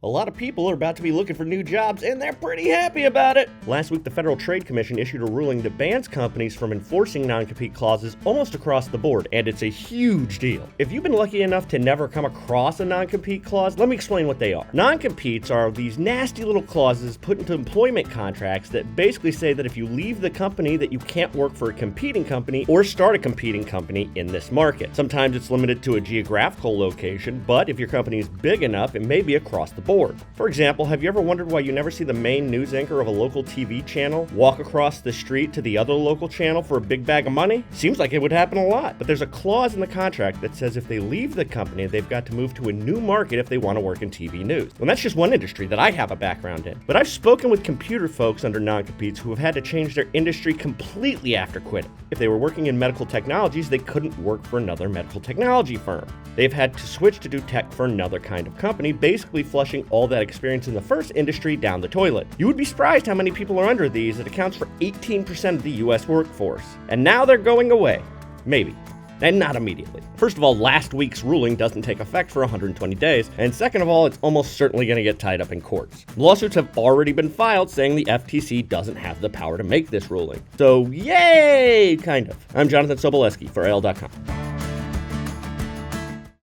A lot of people are about to be looking for new jobs, and they're pretty happy about it. Last week, the Federal Trade Commission issued a ruling that bans companies from enforcing non-compete clauses almost across the board, and it's a huge deal. If you've been lucky enough to never come across a non-compete clause, let me explain what they are. Non-competes are these nasty little clauses put into employment contracts that basically say that if you leave the company, that you can't work for a competing company or start a competing company in this market. Sometimes it's limited to a geographical location, but if your company is big enough, it may be across the board. For example, have you ever wondered why you never see the main news anchor of a local TV channel walk across the street to the other local channel for a big bag of money? Seems like it would happen a lot, but there's a clause in the contract that says if they leave the company, they've got to move to a new market if they want to work in TV news. And that's just one industry that I have a background in. But I've spoken with computer folks under non-competes who have had to change their industry completely after quitting. If they were working in medical technologies, they couldn't work for another medical technology firm. They've had to switch to do tech for another kind of company, basically flushing all that experience in the first industry down the toilet. You would be surprised how many people are under these. It accounts for 18% of the US workforce. And now they're going away. Maybe. And not immediately. First of all, last week's ruling doesn't take effect for 120 days, and second of all, it's almost certainly going to get tied up in courts. Lawsuits have already been filed saying the FTC doesn't have the power to make this ruling. So, yay! Kind of. I'm Jonathan Soboleski for AL.com.